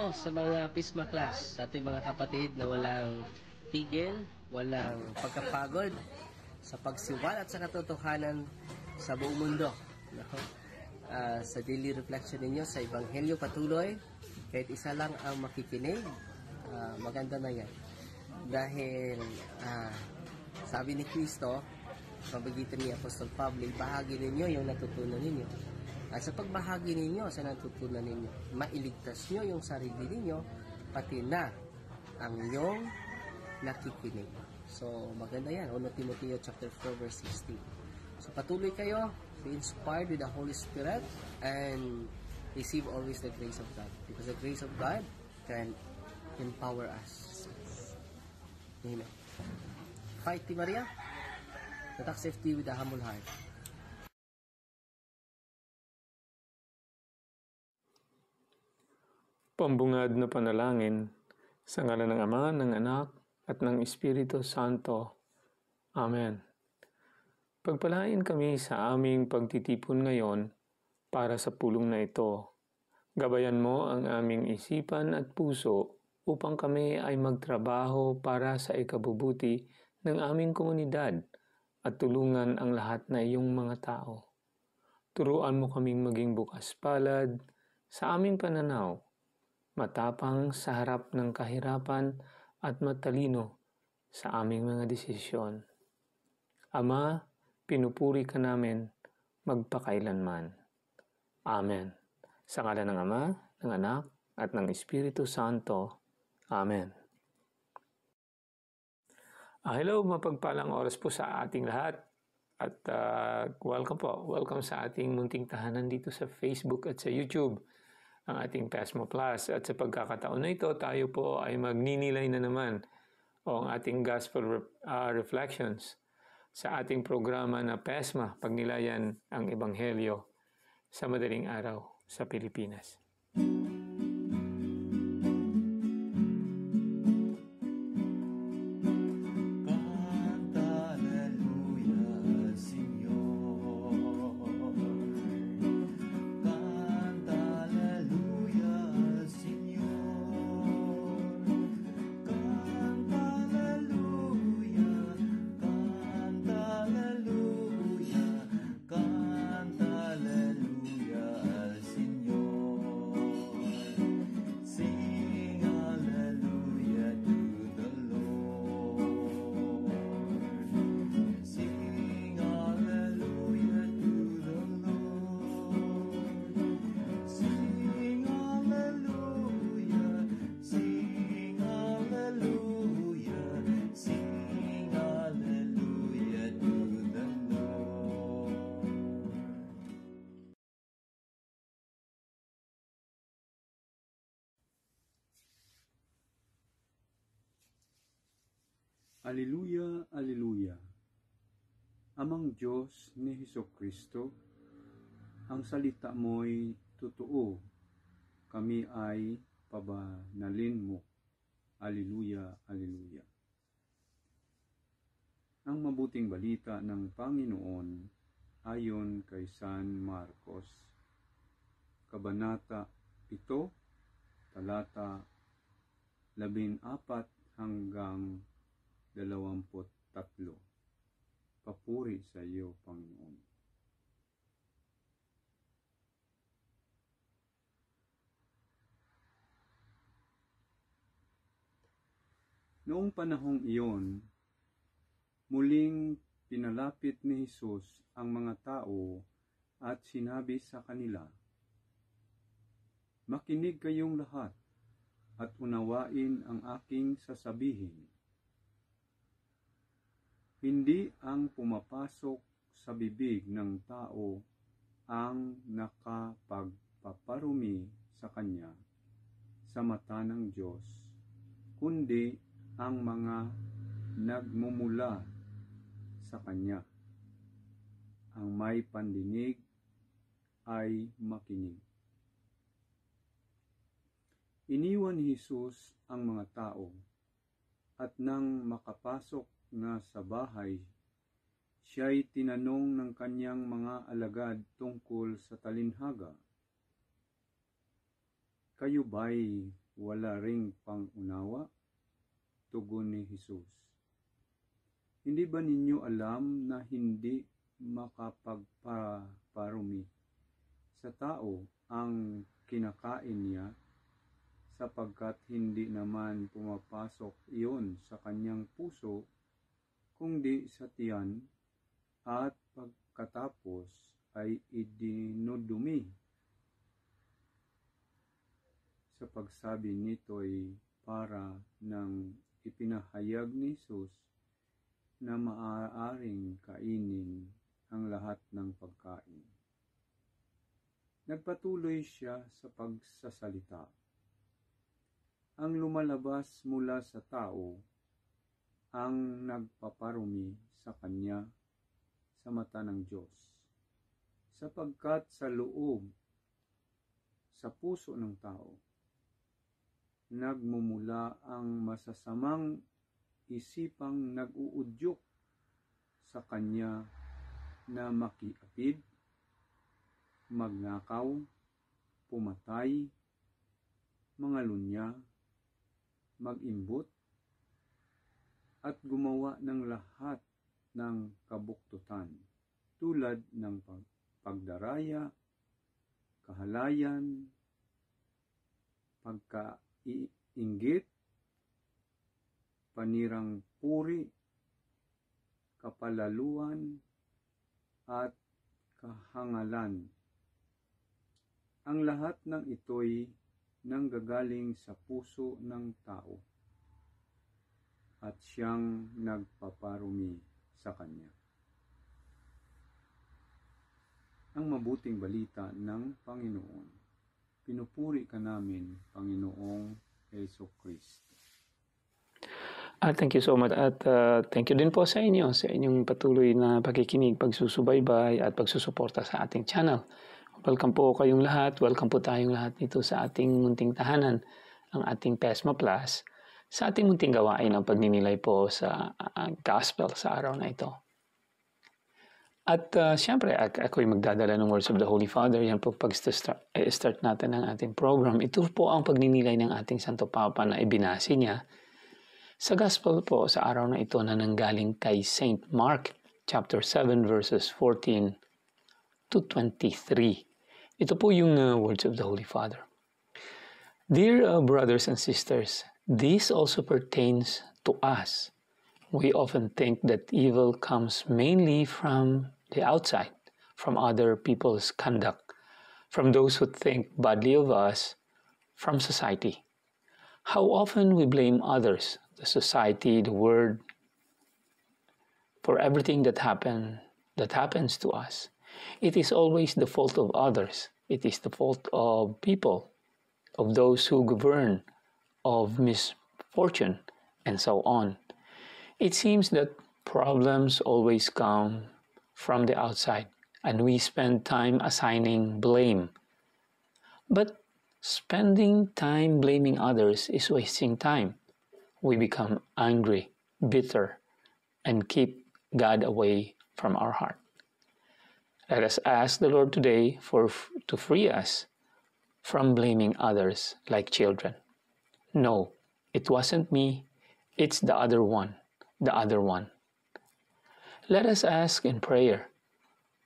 tayo sa mga Pisma class, sa ating mga kapatid na walang tigil, walang pagkapagod sa pagsiwalat sa katotohanan sa buong mundo. Sa daily reflection ninyo sa Ebanghelyo patuloy, kahit isa lang ang makikinig, maganda na yan. Dahil sabi ni Kristo, pagitan ni Apostol Pablo, bahagi ninyo yung natutunan ninyo. At sa pagbahagi ninyo sa natutunan ninyo, mailigtas nyo yung sarili ninyo, pati na ang inyong nakikinig. So, maganda yan. 1 Timoteo chapter 4 verse 16. So, patuloy kayo, be inspired with the Holy Spirit, and receive always the grace of God. Because the grace of God can empower us. Amen. Fight, Team Maria. Attack safety with a humble heart. Pambungad na panalangin sa ngalan ng Ama, ng Anak, at ng Espiritu Santo. Amen. Pagpalain kami sa aming pagtitipon ngayon para sa pulong na ito. Gabayan mo ang aming isipan at puso upang kami ay magtrabaho para sa ikabubuti ng aming komunidad at tulungan ang lahat na iyong mga tao. Turuan mo kaming maging bukas palad sa aming pananaw, matapang sa harap ng kahirapan at matalino sa aming mga desisyon. Ama, pinupuri ka namin magpakailanman. Amen. Sa ngalan ng Ama, ng Anak, at ng Espiritu Santo. Amen. Hello, mapagpalang oras po sa ating lahat. At welcome po. Welcome sa ating munting tahanan dito sa Facebook at sa YouTube, ang ating Pesma Plus. At sa pagkakataon na ito, tayo po ay magninilay na naman o ang ating Gospel Reflections sa ating programa na Pesma, Pagnilayan ang Ebanghelyo sa madaling araw sa Pilipinas. Alleluia, Alleluia. Amang Diyos ni Hesukristo, ang salita mo'y totoo, kami ay pabanalin mo. Alleluia, Alleluia. Ang mabuting balita ng Panginoon ayon kay San Marcos, Kabanata 7, talata 14 hanggang 23. Papuri sa iyo, Panginoon. Noong panahong iyon, muling pinalapit ni Jesus ang mga tao at sinabi sa kanila, "Makinig kayong lahat at unawain ang aking sasabihin. Hindi ang pumapasok sa bibig ng tao ang nakapagpaparumi sa kanya sa mata ng Diyos, kundi ang mga nagmumula sa kanya. Ang may pandinig ay makinig." Iniwan ni Jesus ang mga tao at nang makapasok na sa bahay, siya'y tinanong ng kanyang mga alagad tungkol sa talinhaga. "Kayo ba'y wala ring pang-unawa? Tugon ni Jesus. Hindi ba ninyo alam na hindi makapagpaparumi sa tao ang kinakain niya, sapagkat hindi naman pumapasok iyon sa kanyang puso, kundi sa tiyan, at pagkatapos ay idinudumi? Sa pagsabi nito'y para ng ipinahayag ni Jesus na maaaring kainin ang lahat ng pagkain. Nagpatuloy siya sa pagsasalita. Ang lumalabas mula sa tao ang nagpaparumi sa kanya sa mata ng Diyos, sapagkat sa loob, sa puso ng tao, nagmumula ang masasamang isipang nag-uudyok sa kanya na makiapid, magnakaw, pumatay, mangalunya, mag-imbot, at gumawa ng lahat ng kabuktutan, tulad ng pagdaraya, kahalayan, pagkainggit, panirang puri, kapalaluan, at kahangalan. Ang lahat ng ito'y nanggagaling sa puso ng tao, at siyang nagpaparumi sa kanya. Ang mabuting balita ng Panginoon. Pinupuri ka namin, Panginoong Jesucristo. Thank you so much at thank you din po sa inyo, sa inyong patuloy na pagkikinig, pagsusubaybay at pagsusuporta sa ating channel. Welcome po kayong lahat, welcome po tayong lahat dito sa ating munting tahanan, ang ating Pesma Plus, sa ating munting gawain ng pagninilay po sa gospel sa araw na ito. At siyempre, ako'y magdadala ng words of the Holy Father. Yan po pag-start natin ng ating program. Ito po ang pagninilay ng ating Santo Papa na ibinasi niya sa Gospel po sa araw na ito na nanggaling kay Saint Mark, chapter 7, verses 14 to 23. Ito po yung words of the Holy Father. Dear brothers and sisters, this also pertains to us. We often think that evil comes mainly from the outside, from other people's conduct, from those who think badly of us, from society. How often we blame others, the society, the world, for everything that happens to us. It is always the fault of others. It is the fault of people, of those who govern, of misfortune, and so on. It seems that problems always come from the outside, and we spend time assigning blame. But spending time blaming others is wasting time. We become angry, bitter, and keep God away from our heart. Let us ask the Lord today to free us from blaming others like children. No, it wasn't me, it's the other one. Let us ask in prayer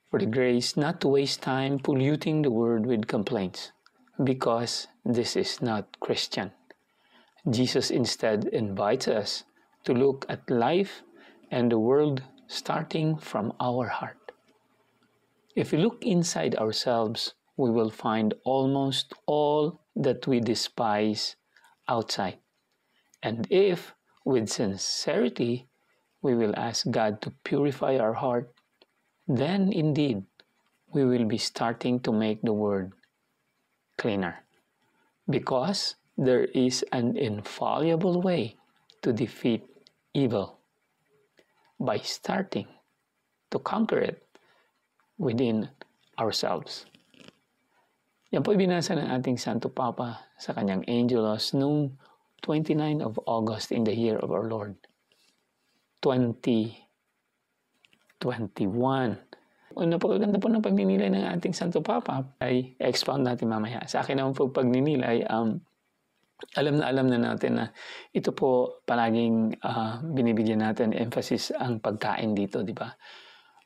for the grace not to waste time polluting the word with complaints, because this is not Christian. Jesus instead invites us to look at life and the world starting from our heart. If we look inside ourselves, we will find almost all that we despise outside. And if, with sincerity, we will ask God to purify our heart, then indeed we will be starting to make the world cleaner. Because there is an infallible way to defeat evil, by starting to conquer it within ourselves. Yan po binasa ng ating Santo Papa sa kanyang Angelus noong 29 of August in the year of our Lord, 2021. Napakaganda po ng pagninilay ng ating Santo Papa ay expound natin mamaya. Sa akin naman po pagninilay, alam na natin na ito po palaging binibigyan natin emphasis ang pagkain dito, di ba?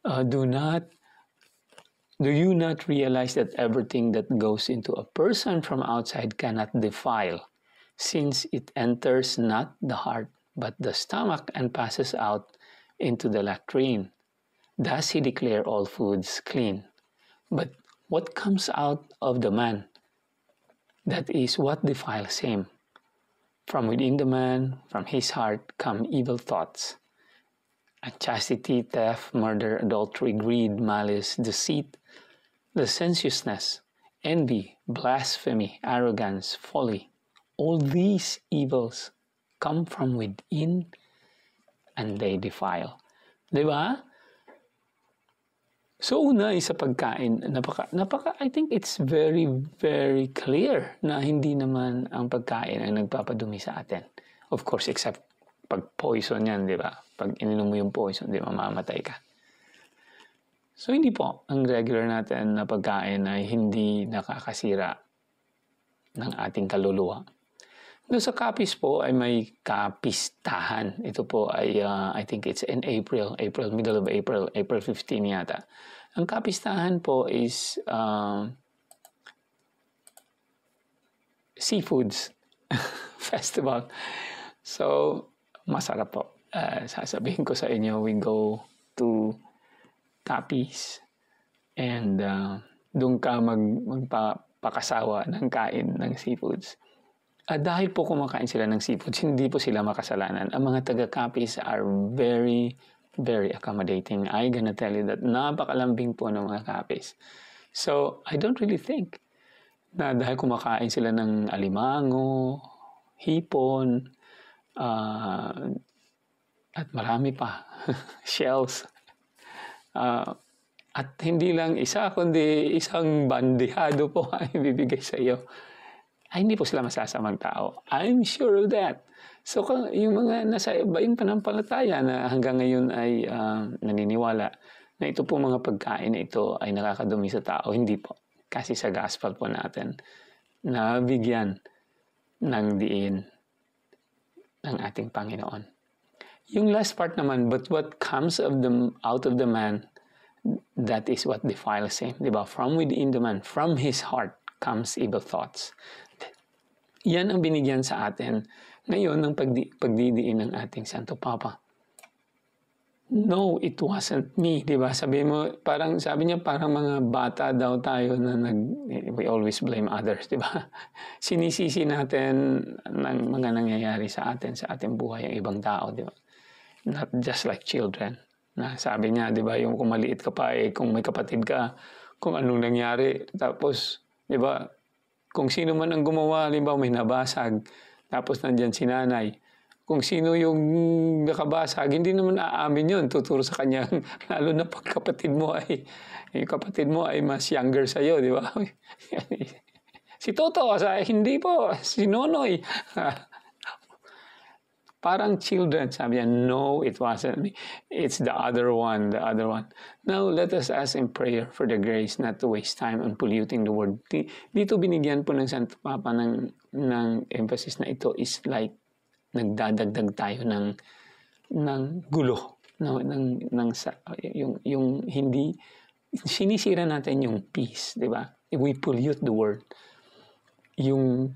Do you not realize that everything that goes into a person from outside cannot defile, since it enters not the heart, but the stomach and passes out into the latrine? Thus he declared all foods clean. But what comes out of the man, that is what defiles him. From within the man, from his heart, come evil thoughts, unchastity, theft, murder, adultery, greed, malice, deceit, licentiousness, envy, blasphemy, arrogance, folly. All these evils come from within and they defile. Diba? So una sa pagkain, I think it's very, very clear na hindi naman ang pagkain ang nagpapadumi sa atin. Of course, except pag poison yan, di ba? Pag ininom mo yung poison, di ba, mamamatay ka. So hindi po, ang regular natin na pagkain ay hindi nakakasira ng ating kaluluwa. Doon sa kapis po ay may kapistahan. Ito po ay, I think it's in middle of April 15 yata. Ang kapistahan po is seafoods festival. So, masarap po. Sasabihin ko sa inyo, we go to Capiz and doon ka magpakasawa ng kain ng seafoods. Dahil po kumakain sila ng seafoods, hindi po sila makasalanan. Ang mga taga-Capiz are very, very accommodating. I gonna tell you that napakalambing po ng mga Capiz. So, I don't really think na dahil kumakain sila ng alimango, hipon, at marami pa, shells. At hindi lang isa, kundi isang bandihado po ay bibigay sa iyo. Ay, hindi po sila masasamang tao. I'm sure of that. So, yung mga nasa ibaing panampalataya na hanggang ngayon ay naniniwala na ito po mga pagkain na ito ay nakakadumi sa tao, hindi po. Kasi sa gospel po natin, nabigyan ng diin ng ating Panginoon. Yung last part naman, but what comes out of the man, that is what defiles him. Diba? From within the man, from his heart, comes evil thoughts. Yan ang binigyan sa atin ngayon ng pagdidiin ng ating Santo Papa. No, it wasn't me, di ba? Sabi niya parang mga bata daw tayo na we always blame others, di ba? Sinisisi natin ng mga nangyayari sa atin, sa ating buhay, ang ibang tao, di ba? Not just like children. Na sabi niya, di ba, yung kung maliit ka pa, kung may kapatid ka, kung anong nangyari, tapos, di ba, kung sino man ang gumawa, halimbawa may nabasag, tapos nandyan si nanay. Kung sino yung nakabasag, hindi naman aamin yun. Tuturo sa kanya, lalo na pag yung kapatid mo ay mas younger sa'yo, di ba? Si Toto, hindi po, si Nonoy. Parang children, sabi niya, no, it wasn't me. It's the other one. Now, let us ask in prayer for the grace not to waste time on polluting the word. Dito binigyan po ng Santo Papa ng emphasis na ito is like nagdadagdag tayo ng gulo. Yung hindi, sinisira natin yung peace, di ba? We pollute the word. Yung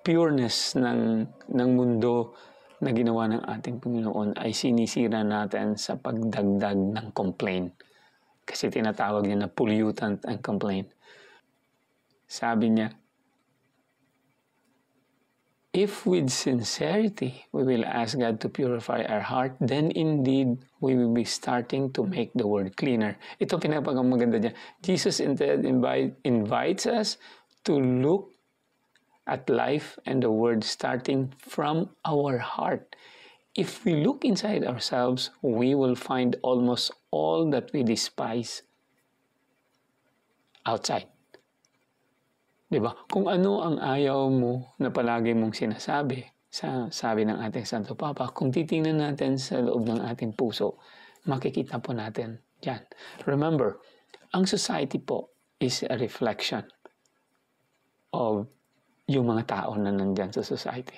pureness ng mundo na ginawa ng ating Panginoon ay sinisira natin sa pagdagdag ng complaint. Kasi tinatawag niya na pollutant and complaint. Sabi niya, if with sincerity we will ask God to purify our heart, then indeed we will be starting to make the world cleaner. Ito pinapagmaganda niya. Jesus instead invites us to look at life and the word starting from our heart. If we look inside ourselves, we will find almost all that we despise outside. Diba? Kung ano ang ayaw mo na palagi mong sinasabi, sabi ng ating Santo Papa, kung titingnan natin sa loob ng ating puso, makikita po natin yan. Remember, ang society po is a reflection of yung mga tao na nandyan sa society.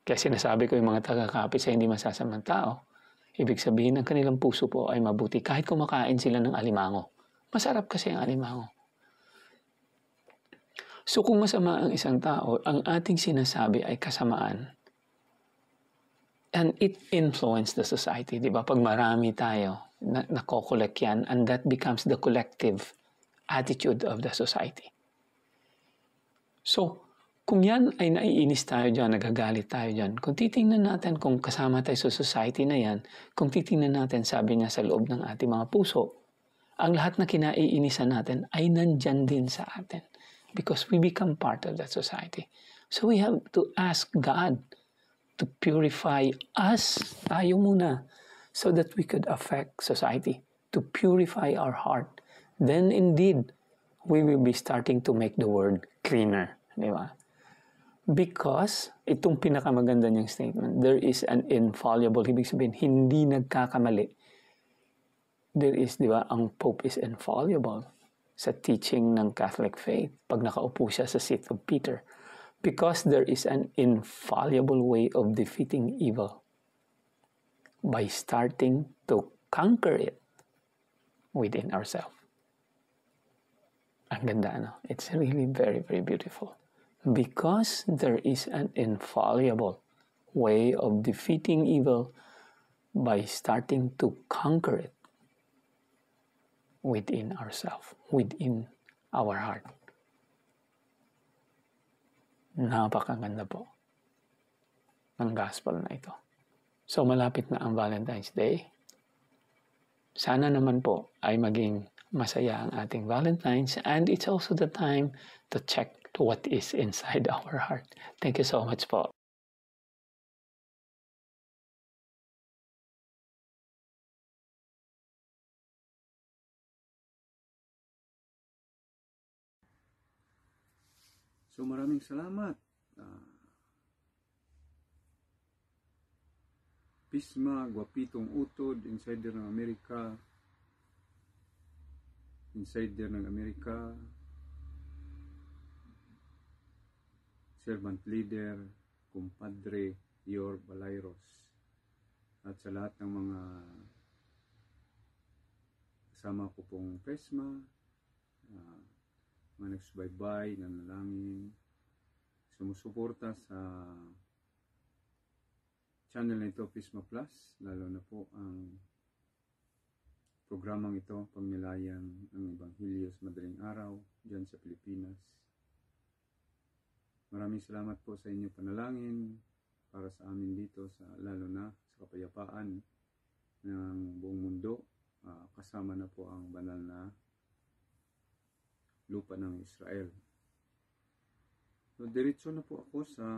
Kaya sinasabi ko yung mga taga-kapit sa hindi masasamang tao, ibig sabihin ang kanilang puso po ay mabuti kahit kumakain sila ng alimango. Masarap kasi ang alimango. So kung masama ang isang tao, ang ating sinasabi ay kasamaan, and it influences the society, di ba? Pag marami tayo, nakokolek yan, and that becomes the collective attitude of the society. So, kung yan ay naiinis tayo dyan, nagagalit tayo dyan, kung titingnan natin kung kasama tayo sa society na yan, kung titingnan natin, sabi niya sa loob ng ating mga puso, ang lahat na kinaiinisan natin ay nandyan din sa atin because we become part of that society. So we have to ask God to purify us, tayo muna, so that we could affect society, to purify our heart. Then indeed, we will be starting to make the world cleaner. Di ba? Because, itong pinakamaganda niyang statement, there is an infallible, ibig sabihin, hindi nagkakamali. There is, di ba, ang Pope is infallible sa teaching ng Catholic faith pag nakaupo siya sa seat of Peter. Because there is an infallible way of defeating evil by starting to conquer it within ourselves. Ang ganda, no? It's really very, very beautiful. Because there is an infallible way of defeating evil by starting to conquer it within ourselves, within our heart. Napakaganda po ng gospel na ito. So malapit na ang Valentine's Day. Sana naman po ay maging masaya ang ating Valentine's, and it's also the time to check what is inside our heart. Thank you so much po. So maraming salamat. Pisma, Gwapitong Utod, Insider ng Amerika, Servant Leader, Kumpadre Yor Balayros, at sa lahat ng mga kasama ko pong Pesma, mga nagsubaybay, nanalangin, sumusuporta sa channel na ito, Pisma Plus, lalo na po ang programang ito, pagnilayang ng Ebanghelyo sa madaling araw dyan sa Pilipinas. Maraming salamat po sa inyong panalangin para sa amin dito, lalo na sa kapayapaan ng buong mundo. Kasama na po ang banal na lupa ng Israel. So, diretso na po ako sa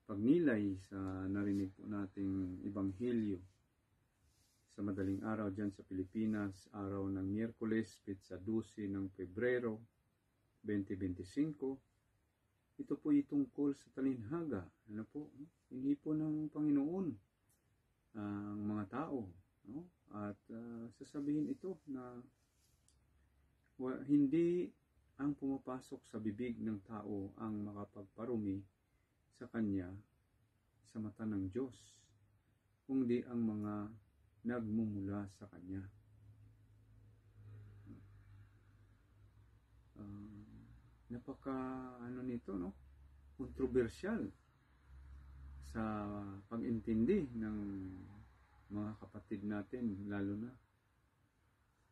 pagnilay sa narinig po nating Ebanghelyo sa madaling araw dyan sa Pilipinas, araw ng Miyerkules, Petsa 12 ng Pebrero 2025. Ito po itungkol sa talinhaga. Ano po? Hindi po ng Panginoon ang mga tao. No? At sasabihin ito na hindi ang pumapasok sa bibig ng tao ang makapagparumi sa kanya sa mata ng Diyos, kundi ang mga nagmumula sa kanya. Nito, no? Kontrobersyal sa pag-intindi ng mga kapatid natin, lalo na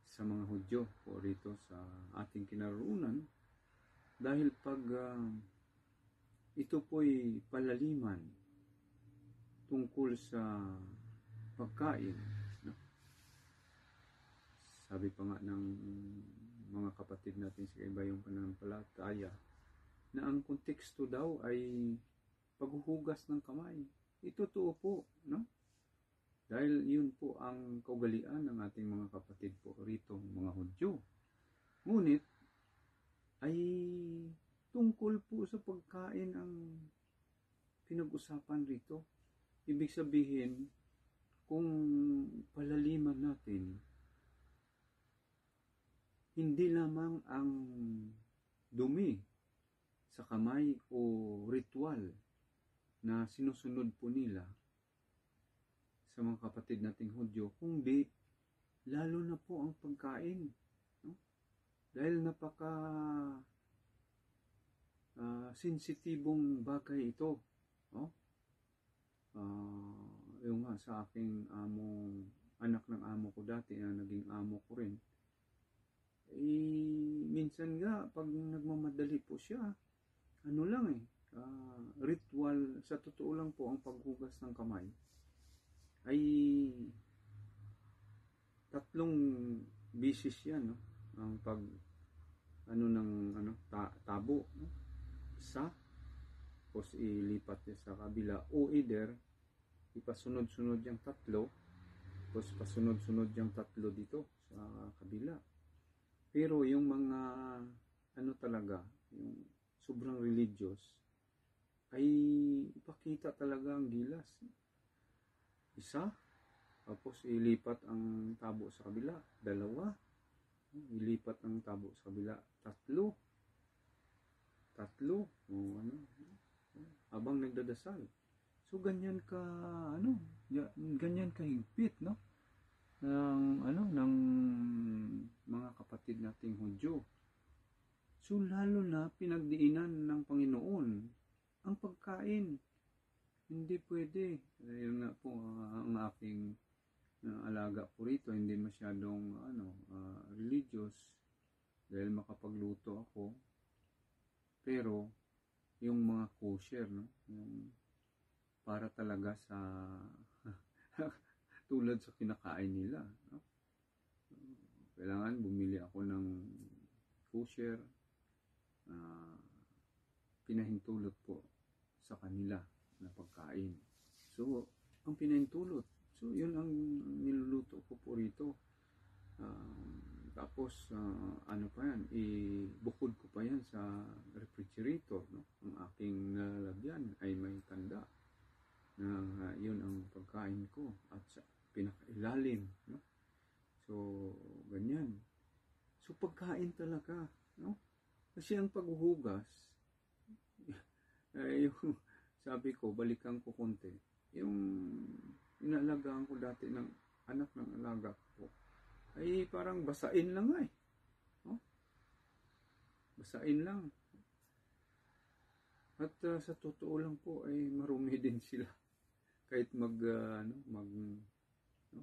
sa mga Hudyo o rito sa ating kinaroonan, dahil pag ito po'y palaliman tungkol sa pagkain, no? Sabi pa nga ng mga kapatid natin sa ibayong pananampalataya na ang konteksto daw ay paghuhugas ng kamay. Ito totoo po, no? Dahil yun po ang kaugalian ng ating mga kapatid po rito, mga Hudyo. Ngunit ay tungkol po sa pagkain ang pinag-usapan rito. Ibig sabihin, kung palaliman natin, hindi lamang ang dumi sa kamay o ritual na sinusunod po nila sa mga kapatid nating Hudyo, kundi lalo na po ang pagkain. No? Dahil napaka sensitibong bagay ito. No? Yung nga sa aking anak ng amo ko dati, na naging amo ko rin, minsan nga pag nagmamadali po siya, ano lang ritual, sa totoo lang po, ang paghugas ng kamay ay 3 bisis yan, no? Ang pag tabo, no? Isa, tapos ilipat niya sa kabila, o either ipasunod-sunod yung 3, tapos pasunod-sunod yung 3 dito sa kabila. Pero yung mga talaga, yung sobrang religious, ay ipakita talaga ang gilas. Isa, tapos ilipat ang tabo sa kabila. 2, ilipat ang tabo sa kabila. 3, habang nagdadasal. So ganyan ka ganyan kahigpit, no? ng mga kapatid nating Hudyo. So lalo na pinagdiinan ng Panginoon ang pagkain. Hindi pwede. Yun nga po ang aking alaga po rito, hindi masyadong religious, dahil makapagluto ako. Pero yung mga kosher, no? Yung para talaga sa tulad sa kinakain nila, no? Kailangan bumili ako ng kosher, pinahintulot po sa kanila na pagkain. So, ang pinahintulot, so yun ang niluluto ko po rito. Tapos pa yan, ibukod ko pa yan sa refrigerator, no? Ang aking nalagyan ay may tanda na yun ang pagkain ko, at sa pinakailalim, no? So ganyan. So pagkain talaga, no? Kasi ang paghuhugas yung sabi ko, balikan ko konti, yung inalagaan ko dati ng anak ng alaga ko, ay parang basain lang no? Basain lang. At sa totoo lang po ay marumi din sila. Kahit no?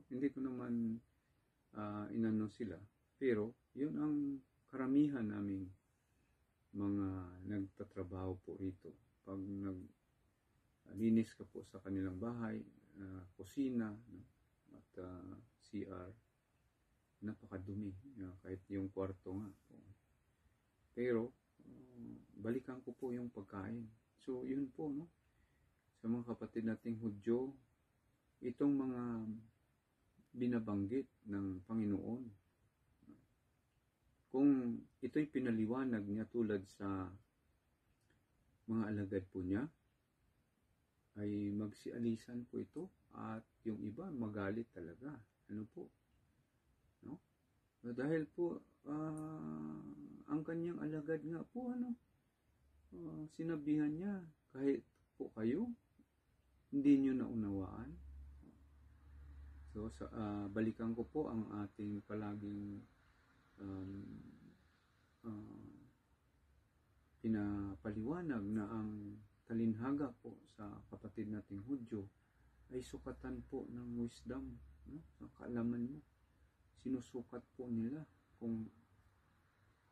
Hindi ko naman inano sila. Pero yun ang karamihan naming mga nagtatrabaho po rito. Pag naglinis ka po sa kanilang bahay, kusina, no? At CR, napakadumi, kahit yung kwarto nga po. Pero balikan ko po yung pagkain. So yun po, no? Sa mga kapatid nating Hudyo, itong mga binabanggit ng Panginoon, kung ito'y pinaliwanag niya tulad sa mga alagad po niya, ay magsialisan po ito, at yung iba magalit talaga. Ano po? No? Dahil po ang kanyang alagad nga po, sinabihan niya, kahit po kayo hindi nyo naunawaan. So balikan ko po ang ating palaging pinapaliwanag, na ang talinhaga po sa kapatid nating Hudyo ay sukatan po ng wisdom, no? Ang kaalaman mo, sinusukat po nila kung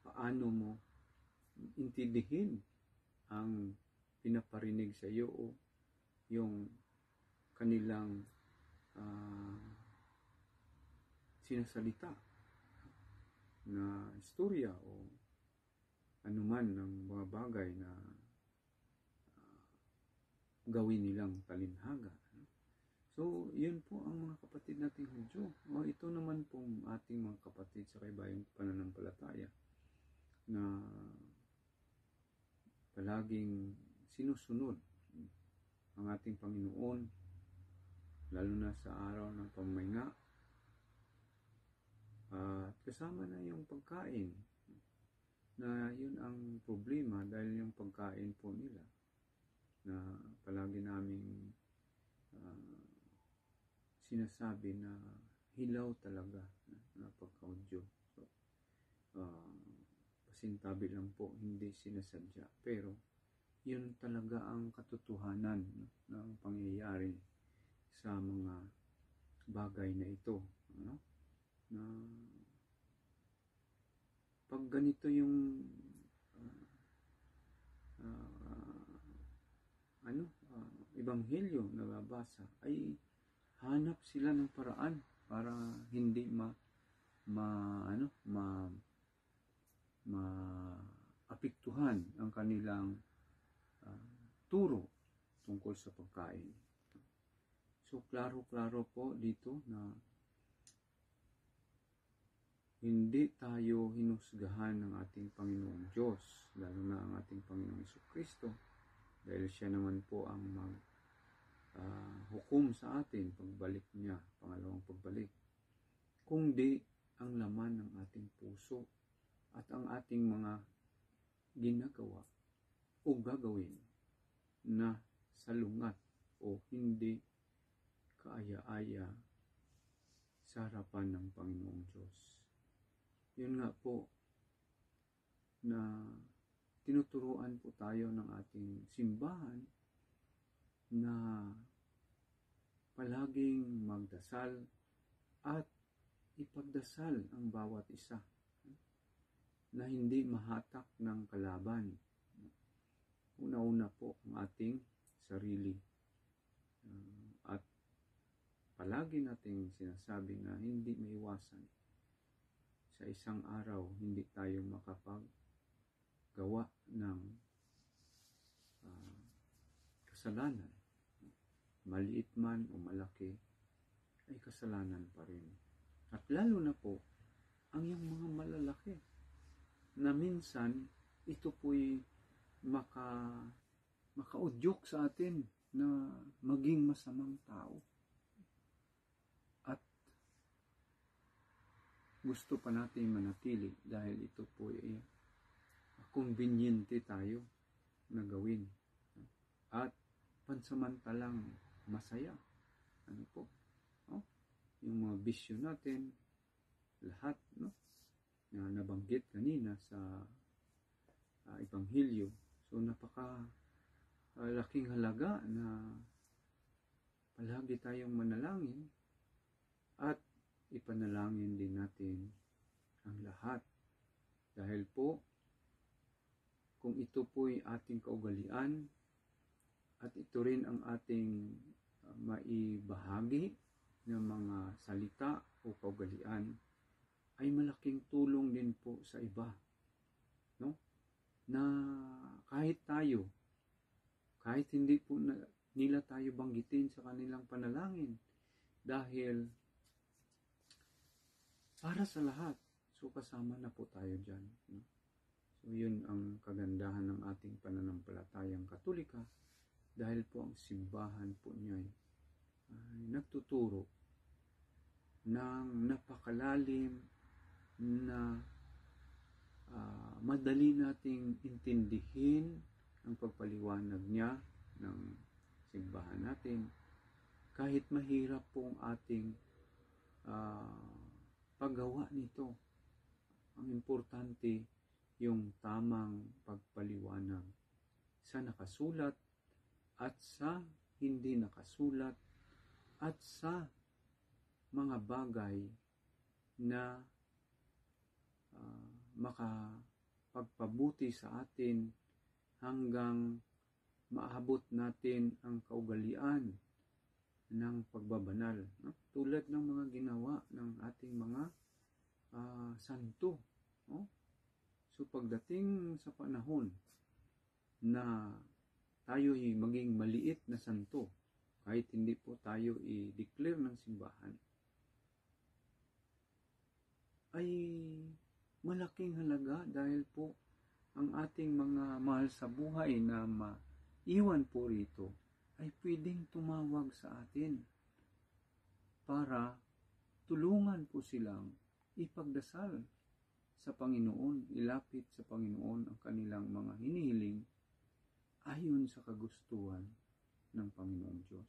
paano mo intindihin ang pinaparinig sa iyo, o yung kanilang sinasalita na istorya o anuman ng mga bagay na gawin nilang talinhaga. So, yun po ang mga kapatid nating Hudyo. Ito naman pong ating mga kapatid sa kaibayang pananampalataya na palaging sinusunod ang ating Panginoon, lalo na sa araw ng pamahinga, at kasama na yung pagkain. na yun ang problema dahil yung pagkain po nila na palagi naming sinasabi na hilaw talaga na pagkaudyo. So, pasintabi lang po, hindi sinasadya. Pero, yun talaga ang katotohanan ng pangyayari sa mga bagay na ito. Na pag ganito yung ebanghelyo na nababasa, ay hanap sila ng paraan para hindi maapektuhan ang kanilang turo tungkol sa pagkain. So, klaro-klaro po dito na hindi tayo hinusgahan ng ating Panginoong Diyos, lalo na ang ating Panginoong Jesucristo, dahil siya naman po ang hukom sa atin pagbalik niya, pangalawang pagbalik. Kundi ang laman ng ating puso at ang ating mga ginagawa o gagawin na salungat o hindi kaaya-aya sa harapan ng Panginoong Diyos. Yun nga po na tinuturuan po tayo ng ating simbahan na palaging magdasal at ipagdasal ang bawat isa na hindi mahatak ng kalaban. Una-una po ang ating sarili. At palagi nating sinasabi na hindi maiwasan sa isang araw hindi tayo makapaggawa ng kasalanan. Maliit man o malaki ay kasalanan pa rin. At lalo na po ang yung mga malalaki na minsan ito po'y makaudyok sa atin na maging masamang tao. At gusto pa natin manatili dahil ito po ay conveniente tayo na gawin. At pansamantalang masaya. Ano po? Yung mga bisyo natin, lahat, na nabanggit kanina sa Ebanghelyo. So, laking halaga na palagi tayong manalangin at ipanalangin din natin ang lahat. Dahil po, kung ito po'y ating kaugalian at ito rin ang ating maibahagi ng mga salita o kaugalian, ay malaking tulong din po sa iba. Na kahit hindi po nila tayo banggitin sa kanilang panalangin, dahil para sa lahat, so kasama na po tayo dyan. So yun ang kagandahan ng ating pananampalatayang Katolika, dahil po ang simbahan po niya ay nagtuturo ng napakalalim na madali nating intindihin ang pagpaliwanag niya ng simbahan natin. Kahit mahirap po ang ating paggawa nito, ang importante yung tamang pagpaliwanag sa nakasulat at sa hindi nakasulat at sa mga bagay na makapagpabuti sa atin hanggang maabot natin ang kaugalian ng pagbabanal. Tulad ng mga ginawa ng ating mga santo. So pagdating sa panahon na tayo'y maging maliit na santo, kahit hindi po tayo i-declare ng simbahan, ay malaking halaga dahil po ang ating mga mahal sa buhay na maiwan po rito ay pwedeng tumawag sa atin para tulungan po silang ipagdasal sa Panginoon, ilapit sa Panginoon ang kanilang mga hinihiling ayon sa kagustuhan ng Panginoong Diyos.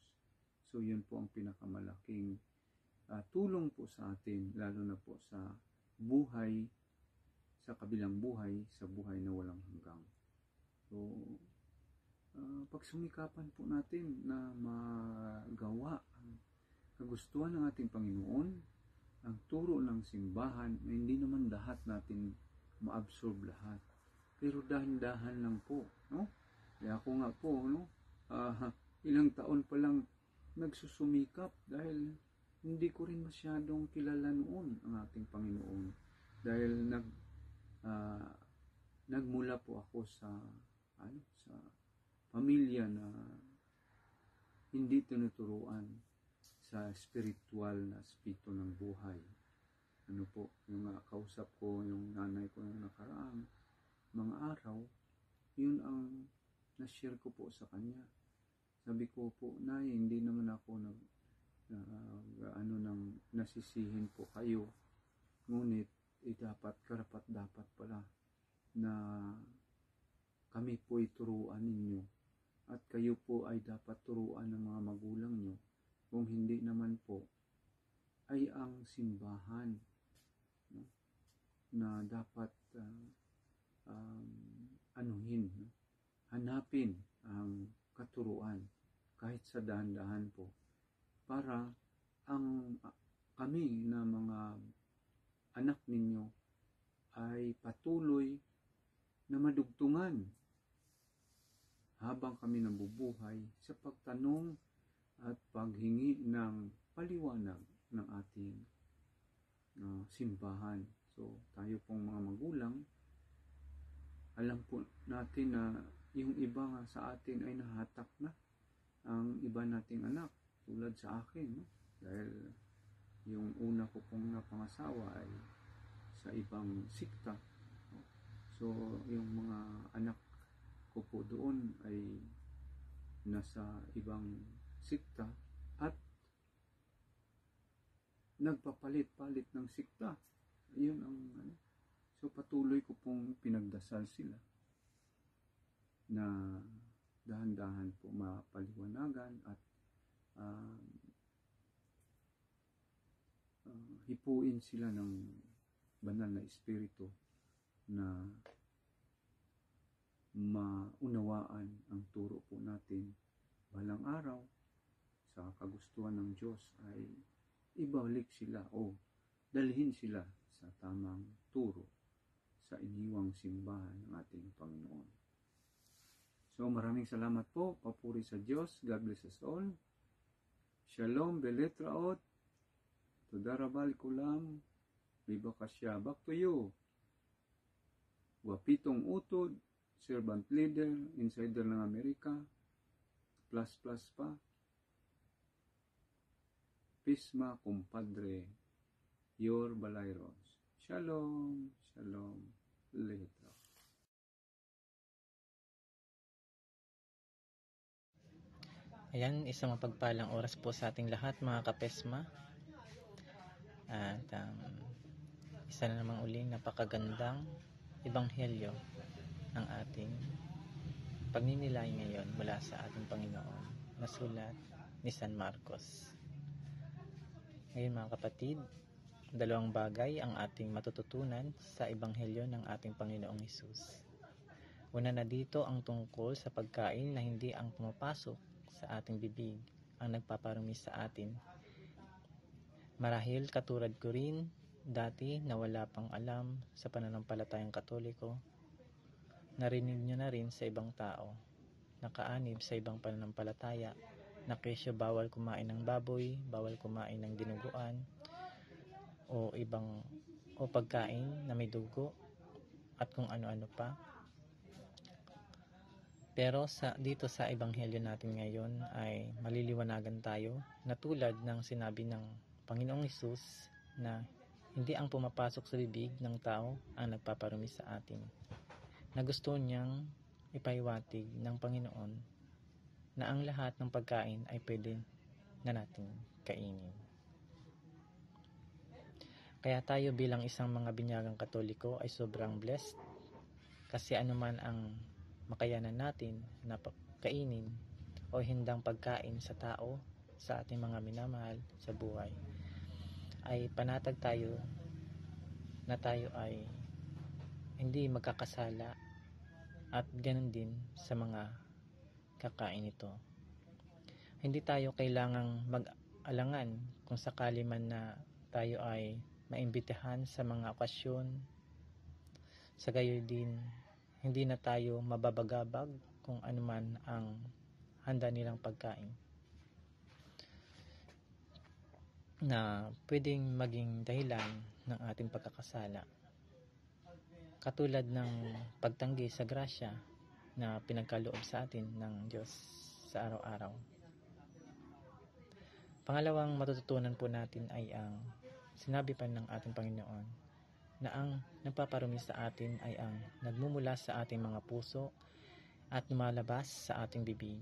So yun po ang pinakamalaking tulong po sa atin, lalo na po sa buhay, sa kabilang buhay, sa buhay na walang hanggang. So, pagsumikapan po natin na magawa ang kagustuhan ng ating Panginoon, ang turo ng simbahan, na hindi naman lahat natin ma-absorb lahat. Pero dahan-dahan lang po, no? Kaya ako nga po, no? Ilang taon pa lang nagsusumikap dahil hindi ko rin masyadong kilala noon ang ating Panginoon. Dahil nagmula po ako sa pamilya na hindi tinuturuan sa spiritual na aspeto ng buhay. Ano po, yung kausap ko, yung nanay ko yung nakaraang mga araw, yun ang na-share ko po sa kanya. Sabi ko po, Nay, hindi naman ako nasisihin po kayo. Ngunit, karapat dapat pala na kami po ituruan ninyo at kayo po ay dapat turuan ng mga magulang nyo. Kung hindi naman po, ay ang simbahan, no, na dapat hanapin ang katuruan kahit sa dahan-dahan po, para kami na mga anak ninyo ay patuloy na madugtungan habang kami nabubuhay sa pagtanong at paghingi ng paliwanag ng ating simbahan. So, tayo pong mga magulang, alam po natin na yung iba nga sa atin ay nahatak na ang iba nating anak, tulad sa akin, no? Dahil yung una ko pong napangasawa ay sa ibang sikta. So, yung mga anak ko po doon ay nasa ibang sikta at nagpapalit-palit ng sikta. Yun ang so patuloy ko pong pinagdasal sila na dahan-dahan po mapaliwanagan at hipuin sila ng banal na espiritu na maunawaan ang turo po natin. Balang araw, sa kagustuhan ng Diyos ay ibalik sila o dalhin sila sa tamang turo sa iniwang simbahan ng ating Panginoon. So maraming salamat po. Papuri sa Diyos. God bless us all. Shalom beletraot. Todarabal kulam. Bibakasya. Back to you. Wapitong utod. Servant leader. Insider ng Amerika. Plus pa. Pisma compadre. Your Balayros. Shalom. Shalom. Letra. Ayan, isang mapagpalang oras po sa ating lahat mga kapesma. At isa na namang uling napakagandang ebanghelyo ang ating pagninilay ngayon mula sa ating Panginoon na sulat ni San Marcos. Ngayon mga kapatid, dalawang bagay ang ating matututunan sa ebanghelyo ng ating Panginoong Hesus. Una na dito ang tungkol sa pagkain na hindi ang pumapasok sa ating bibig ang nagpaparumi sa atin. Marahil katulad ko rin dati na wala pang alam sa pananampalatayang Katoliko, narinig nyo na rin sa ibang tao, nakaanib sa ibang pananampalataya, na kesyo bawal kumain ng baboy, bawal kumain ng dinuguan, o pagkain na may dugo, at kung ano-ano pa. Pero dito sa ebanghelyo natin ngayon ay maliliwanagan tayo na tulad ng sinabi ng Panginoong Hesus na hindi ang pumapasok sa bibig ng tao ang nagpaparumi sa atin. Na gusto niyang ipaiwatig ng Panginoon na ang lahat ng pagkain ay pwede na natin kainin. Kaya tayo bilang isang mga binyagang Katoliko ay sobrang blessed kasi anuman ang makayanan natin na kainin o hindang pagkain sa tao, sa ating mga minamahal sa buhay, ay panatag tayo na tayo ay hindi magkakasala at ganun din sa mga kakain ito. Hindi tayo kailangang mag-alangan kung sakali man na tayo ay maimbitahan sa mga okasyon. Sa gayon din, hindi na tayo mababagabag kung anuman ang handa nilang pagkain na pwedeng maging dahilan ng ating pagkakasala. Katulad ng pagtanggi sa grasya na pinagkaloob sa atin ng Diyos sa araw-araw. Pangalawang matututunan po natin ay ang sinabi pa ng ating Panginoon na ang nagpaparumi sa atin ay ang nagmumula sa ating mga puso at lumalabas sa ating bibig.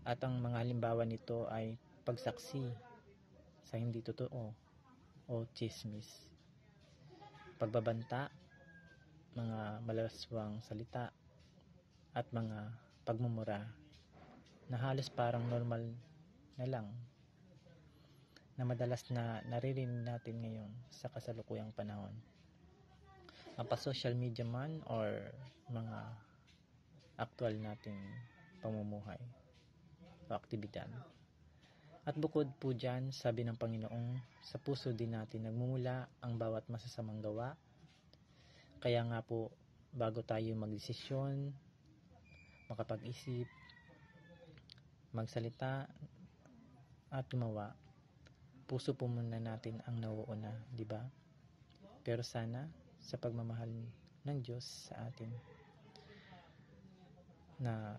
At ang mga halimbawa nito ay pagsaksi sa hindi totoo o chismis, pagbabanta, mga malaswang salita, at mga pagmumura na halos parang normal na lang na madalas na naririnig natin ngayon sa kasalukuyang panahon. Mapa-social media man or mga aktual nating pamumuhay o aktibidad. At bukod po dyan, sabi ng Panginoong, sa puso din natin nagmumula ang bawat masasamang gawa. Kaya nga po, bago tayo magdesisyon, makapag-isip, magsalita, at gumawa, puso po muna natin ang nauuna, di ba? Pero sana, sa pagmamahal ng Diyos sa atin, na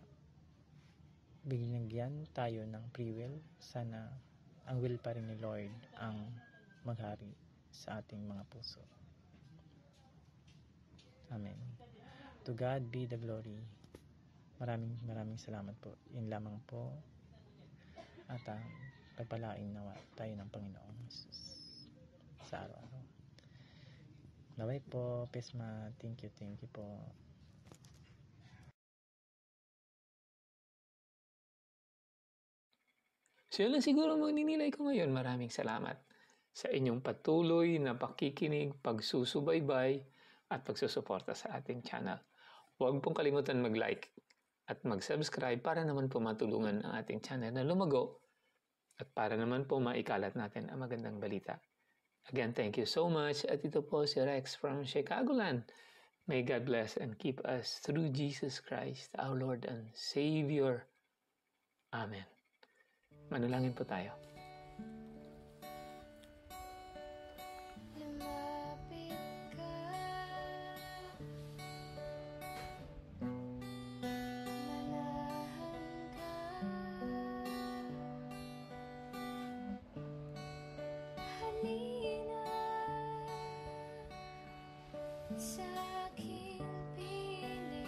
binigyan tayo ng free will, sana ang will pa rin ni Lord ang maghari sa ating mga puso. Amen. To God be the glory. Maraming salamat po. Yun lamang po. At pagpalain nawa tayo ng Panginoong Jesus sa araw-araw. Naway po, Pesma. Thank you po. So yun lang siguro magninilay ko ngayon. Maraming salamat sa inyong patuloy na pakikinig, pagsusubaybay, at pagsusuporta sa ating channel. Huwag pong kalimutan mag-like at mag-subscribe para naman po matulungan ang ating channel na lumago at para naman po maikalat natin ang magandang balita. Again, thank you so much. At ito po si Rex from Chicagoland. May God bless and keep us through Jesus Christ, our Lord and Savior. Amen. Manalangin po tayo. Sa aking piling,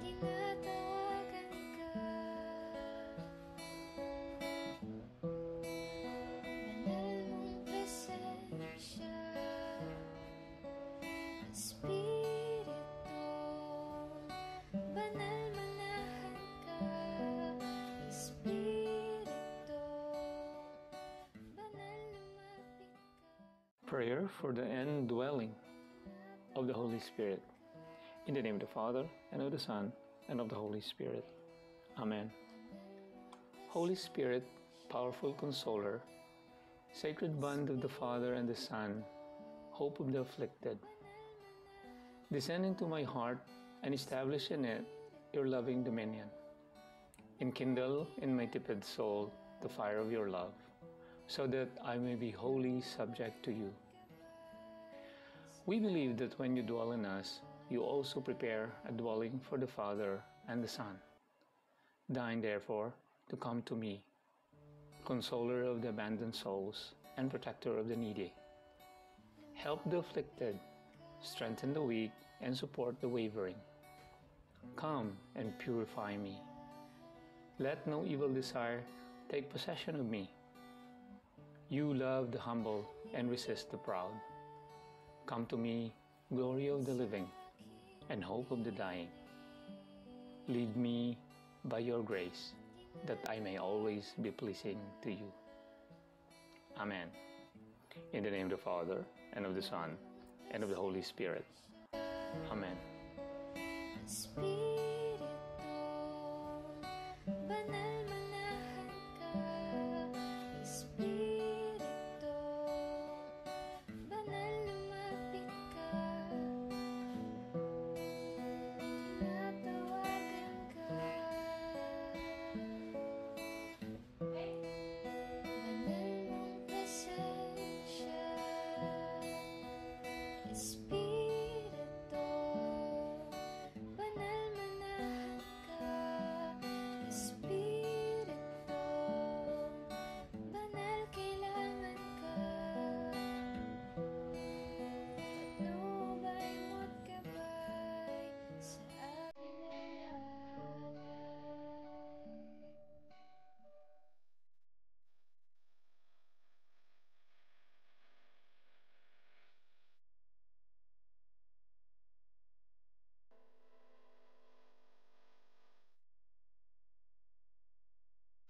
tinatawagan ka, banal mong presensya, Espiritu, banal manahan ka, Espiritu, banal lumapit ka. Prayer for the indwelling of the Holy Spirit. In the name of the Father, and of the Son, and of the Holy Spirit. Amen. Holy Spirit, powerful consoler, sacred bond of the Father and the Son, hope of the afflicted, descend into my heart and establish in it your loving dominion. Enkindle in my tepid soul the fire of your love, so that I may be wholly subject to you. We believe that when you dwell in us, you also prepare a dwelling for the Father and the Son. Deign therefore to come to me, consoler of the abandoned souls and protector of the needy. Help the afflicted, strengthen the weak, and support the wavering. Come and purify me. Let no evil desire take possession of me. You love the humble and resist the proud. Come to me, glory of the living, and hope of the dying. Lead me by your grace, that I may always be pleasing to you. Amen. In the name of the Father, and of the Son, and of the Holy Spirit. Amen. Spirit.